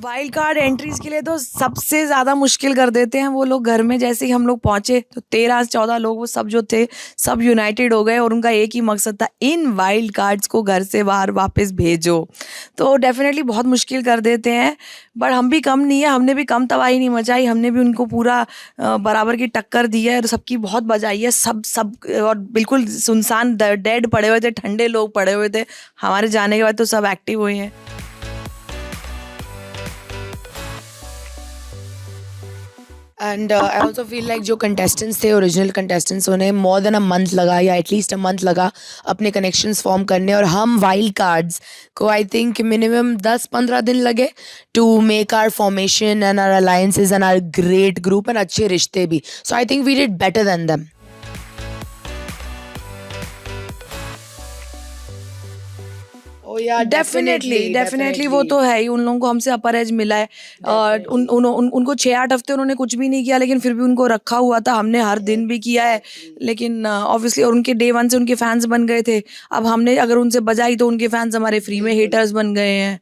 Wild card entries के लिए तो सबसे ज़्यादा मुश्किल कर देते हैं वो लोग। घर में जैसे ही हम लोग पहुंचे तो 13-14 लोग वो सब जो थे सब यूनाइटेड हो गए और उनका एक ही मकसद था, इन वाइल्ड कार्ड्स को घर से बाहर वापस भेजो। तो डेफिनेटली बहुत मुश्किल कर देते हैं। बट हम भी कम नहीं है, हमने भी कम तबाही नहीं मचाई, हमने भी उनको पूरा बराबर की टक्कर दी है और सबकी बहुत बजाई है। सब सब और बिल्कुल सुनसान डेड पड़े हुए थे, ठंडे लोग पड़े हुए थे। हमारे जाने के बाद तो सब एक्टिव हुए हैं। And I also feel like जो कंटेस्टेंट्स थे, ओरिजिनल कंटेस्टेंट्स, उन्हें मोर देन अ मंथ लगा या एटलीस्ट अ मंथ लगा अपने कनेक्शंस फॉर्म करने, और हम वाइल्ड कार्ड्स को आई थिंक मिनिमम 10-15 दिन लगे to make our formation and our alliances and our great group and अच्छे रिश्ते भी. So I think we did better than them. Definitely वो तो है ही। उन लोगों को हमसे अपर एज मिला है और उनको 6-8 हफ्ते उन्होंने कुछ भी नहीं किया, लेकिन फिर भी उनको रखा हुआ था। हमने हर दिन भी किया है, लेकिन ऑब्वियसली और उनके डे 1 से उनके फैंस बन गए थे। अब हमने अगर उनसे बजाई तो उनके फैंस हमारे फ्री में हेटर्स बन गए हैं।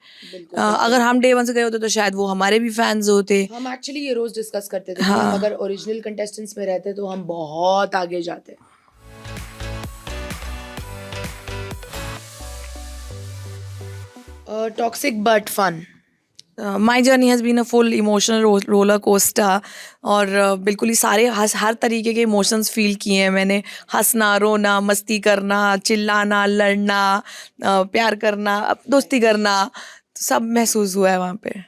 अगर हम डे 1 से गए होते तो शायद वो हमारे भी फैंस होते। हम एक्चुअली ये रोज डिस्कस करते थे कि हम अगर ओरिजिनल कंटेस्टेंट्स में रहते तो हम बहुत आगे जाते. Toxic but fun. My journey has been a full emotional roller coaster और बिल्कुल ही सारे हर तरीके के इमोशंस फील किए हैं मैंने। हंसना, रोना, मस्ती करना, चिल्लाना, लड़ना, प्यार करना, दोस्ती करना, सब महसूस हुआ है वहाँ पे।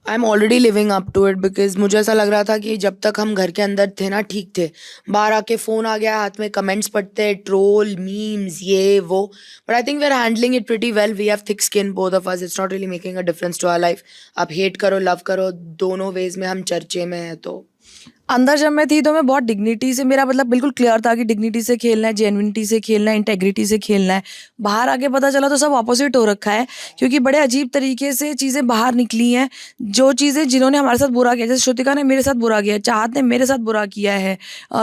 I am already living up to it because मुझे ऐसा लग रहा था कि जब तक हम घर के अंदर थे ना ठीक थे. बाहर आके फ़ोन आ गया हाथ में, कमेंट्स पढ़ते, ट्रोल, मीम्स, ये वो. But I think we are handling it pretty well. We have thick skin both of us. It's not really making a difference to our life. आप हेट करो, लव करो, दोनों वेज में हम चर्चे में हैं. तो अंदर जब मैं थी तो मैं बहुत डिग्निटी से, मेरा मतलब बिल्कुल क्लियर था कि डिग्निटी से खेलना है, जेन्युइनिटी से खेलना है, इंटेग्रिटी से खेलना है। बाहर आके पता चला तो सब ऑपोजिट हो रखा है, क्योंकि बड़े अजीब तरीके से चीज़ें बाहर निकली हैं। जो चीज़ें जिन्होंने हमारे साथ बुरा किया, जैसे श्रुतिका ने मेरे साथ बुरा किया, चाहत ने मेरे साथ बुरा किया है,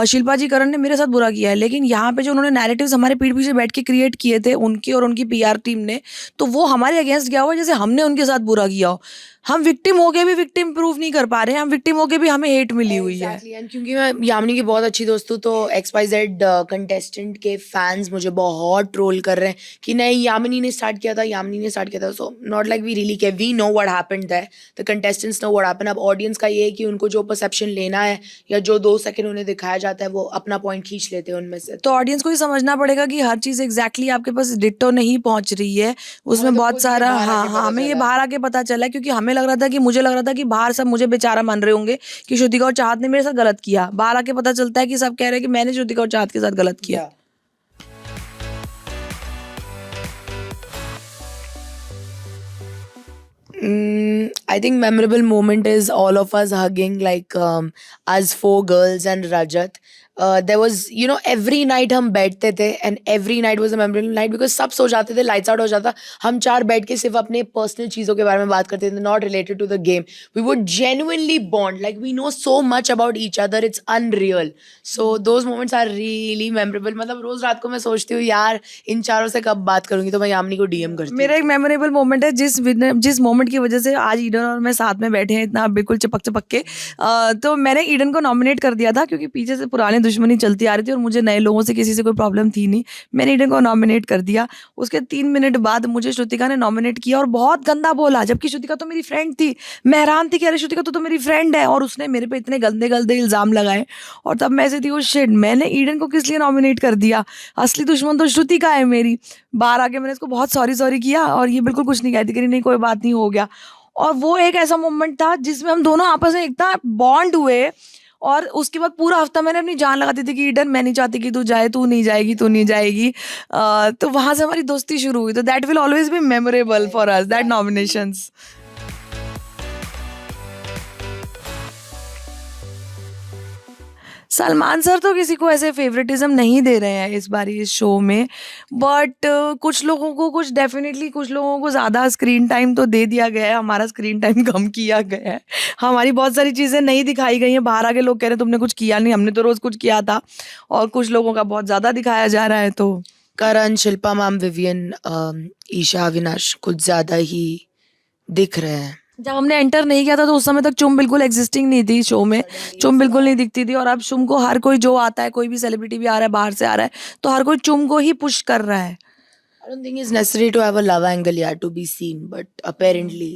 शिल्पा जी करण ने मेरे साथ बुरा किया है, लेकिन यहाँ पे जो उन्होंने नैरेटिव्स हमारे पीठ पीछे बैठ के क्रिएट किए थे उनके और उनकी PR टीम ने, तो वो हमारे अगेंस्ट गया हुआ जैसे हमने उनके साथ बुरा किया हो। हम विक्टिम हो के भी विक्टिम प्रूव नहीं कर पा रहे हैं, हम विक्टिम हो के भी हमें हेट मिली हुई है। एंड क्योंकि मैं यामिनी की बहुत अच्छी दोस्त हूँ तो XYZ कंटेस्टेंट के फैंस मुझे बहुत ट्रोल कर रहे हैं कि नहीं यामिनी ने स्टार्ट किया था, यामिनी ने स्टार्ट किया था. So not like we really care. We know what happened there. The contestants know what happened. अब ऑडियंस का ये है कि उनको जो परसेप्शन लेना है या जो 2 सेकंड उन्हें दिखाया जाता है वो अपना पॉइंट खींच लेते हैं उनमें से. तो ऑडियंस को ही समझना पड़ेगा कि हर चीज़ एग्जैक्टली आपके पास डिट्टो नहीं पहुंच रही है, उसमें बहुत सारा। हाँ, हमें ये बाहर आके पता चला, क्योंकि हमें लग रहा था कि मुझे लग रहा था कि बाहर सब मुझे बेचारा मान रहे होंगे कि श्रुतिका और चाहत ने मेरे साथ गलत किया। बाहर आके पता चलता है कि सब कह रहे हैं कि मैंने श्रुतिका और चाहत के साथ गलत किया। I think memorable moment is all of us hugging, like us 4 girls and Rajat. There was, you know, every night हम बैठते थे and every night was a memorable night because सब सो जाते थे, lights out हो जाता, हम 4 बैठ के सिर्फ अपने personal चीज़ों के बारे में बात करते थे, not related to the game. We would genuinely bond, like we know so much about each other, it's unreal. So those moments are really memorable. मतलब रोज रात को मैं सोचती हूँ यार इन चारों से कब बात करूँगी, तो मैं यामिनी को DM करती हूँ. मेरा एक मेमोरेबल मोमेंट है जिस मोमेंट की वजह से आज ईडन और मैं साथ में बैठे हैं इतना बिल्कुल चिपक चिपक के। तो मैंने ईडन को नॉमिनेट कर दिया था, क्योंकि पीछे से पुरानी दुश्मनी चलती आ रही थी और मुझे नए लोगों से किसी से कोई प्रॉब्लम थी नहीं। मैंने ईडन को नॉमिनेट कर दिया। उसके 3 मिनट बाद मुझे श्रुतिका ने नॉमिनेट किया और बहुत गंदा बोला, जबकि श्रुतिका तो मेरी फ्रेंड थी। मैं हैरान थी कि अरे श्रुतिका तो मेरी फ्रेंड है, और उसने मेरे पे इतने गंदे गंदे इल्ज़ाम लगाए। और तब मैं ऐसी थी, वो शिट, मैंने ईडन को किस लिए नॉमिनेट कर दिया, असली दुश्मन तो श्रुतिका है मेरी। बाहर आके मैंने इसको बहुत सॉरी किया और ये बिल्कुल कुछ नहीं कहती कि नहीं कोई बात नहीं, हो गया। और वो एक ऐसा मोमेंट था जिसमें हम दोनों आपस में इतना बॉन्ड हुए, और उसके बाद पूरा हफ्ता मैंने अपनी जान लगाती थी कि ईडन मैं नहीं चाहती कि तू जाए, तू नहीं जाएगी, तू नहीं जाएगी। तो वहाँ से हमारी दोस्ती शुरू हुई। तो that will always be memorable for us, that nominations. Salman sir तो किसी को ऐसे फेवरेटिज्म नहीं दे रहे हैं इस बारी इस शो में, बट कुछ लोगों को, कुछ डेफिनेटली कुछ लोगों को ज़्यादा स्क्रीन टाइम तो दे दिया गया है। हमारा स्क्रीन टाइम कम किया गया है, हमारी बहुत सारी चीज़ें नहीं दिखाई गई हैं। बाहर आके लोग कह रहे हैं तुमने कुछ किया नहीं, हमने तो रोज़ कुछ किया था। और कुछ लोगों का बहुत ज़्यादा दिखाया जा रहा है। तो करण, शिल्पा मैम, विवियन, ईशा, अविनाश कुछ ज्यादा ही दिख रहे हैं. जब हमने एंटर नहीं किया था तो उस समय तक चुम बिल्कुल एग्जिस्टिंग नहीं थी शो में, चुम बिल्कुल नहीं दिखती थी, और अब चुम को हर कोई जो आता है, कोई भी सेलिब्रिटी भी आ रहा है बाहर से आ रहा है, तो हर कोई चुम को ही पुश कर रहा है. I don't think it's necessary to have a love angle, yeah, to be seen, but apparently.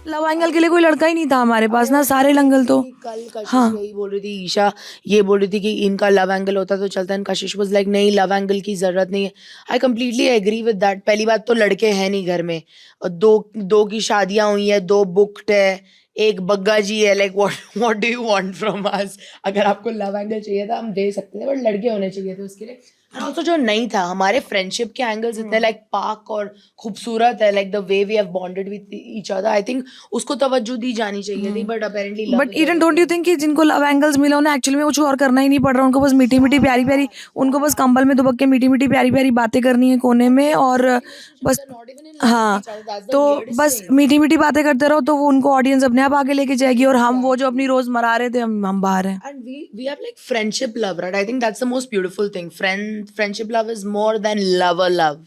Love angle के लिए कोई लड़का ही नहीं था हमारे पास ना, सारे लंगल तो. कल कशिश हाँ. यही बोल रही थी, ईशा ये बोल रही थी कि इनका लव एंगल होता तो चलता, एंड कशिश वाज लाइक नहीं, लव एंगल की जरूरत नहीं है. I completely agree with that. पहली बात तो लड़के हैं नहीं घर में, और दो की शादियां हुई है, 2 बुक्ड है, एक बग्गा जी है. Like what do you want from us? अगर आपको लव एंगल चाहिए था हम दे सकते थे, बट लड़के होने चाहिए थे उसके लिए. एंड ऑल्सो जो नहीं था, हमारे फ्रेंडशिप के एंगल्स इतने लाइक पाक और खूबसूरत है, like the way we have bonded with each other. I think उसको तवज्जो दी जानी चाहिए थी, but apparently but Eden, don't you think कि जिनको लव एंगल्स मिले उन्हें एक्चुअली में कुछ और करना ही नहीं पड़ रहा, उनको बस मीठी मीठी प्यारी प्यारी, उनको बस कंबल में दुबक के मीठी मीठी प्यारी प्यारी बातें करनी है कोने में, और बस. हाँ, तो बस मीठी मीठी बातें करते रहो तो वो उनको ऑडियंस अपने आप आगे लेके जाएगी, और हम वो जो अपनी रोज मरा रहे थे हम बाहर हैं. And we have like friendship love, right? I think that's the most beautiful thing. Friendship love is more than lover love.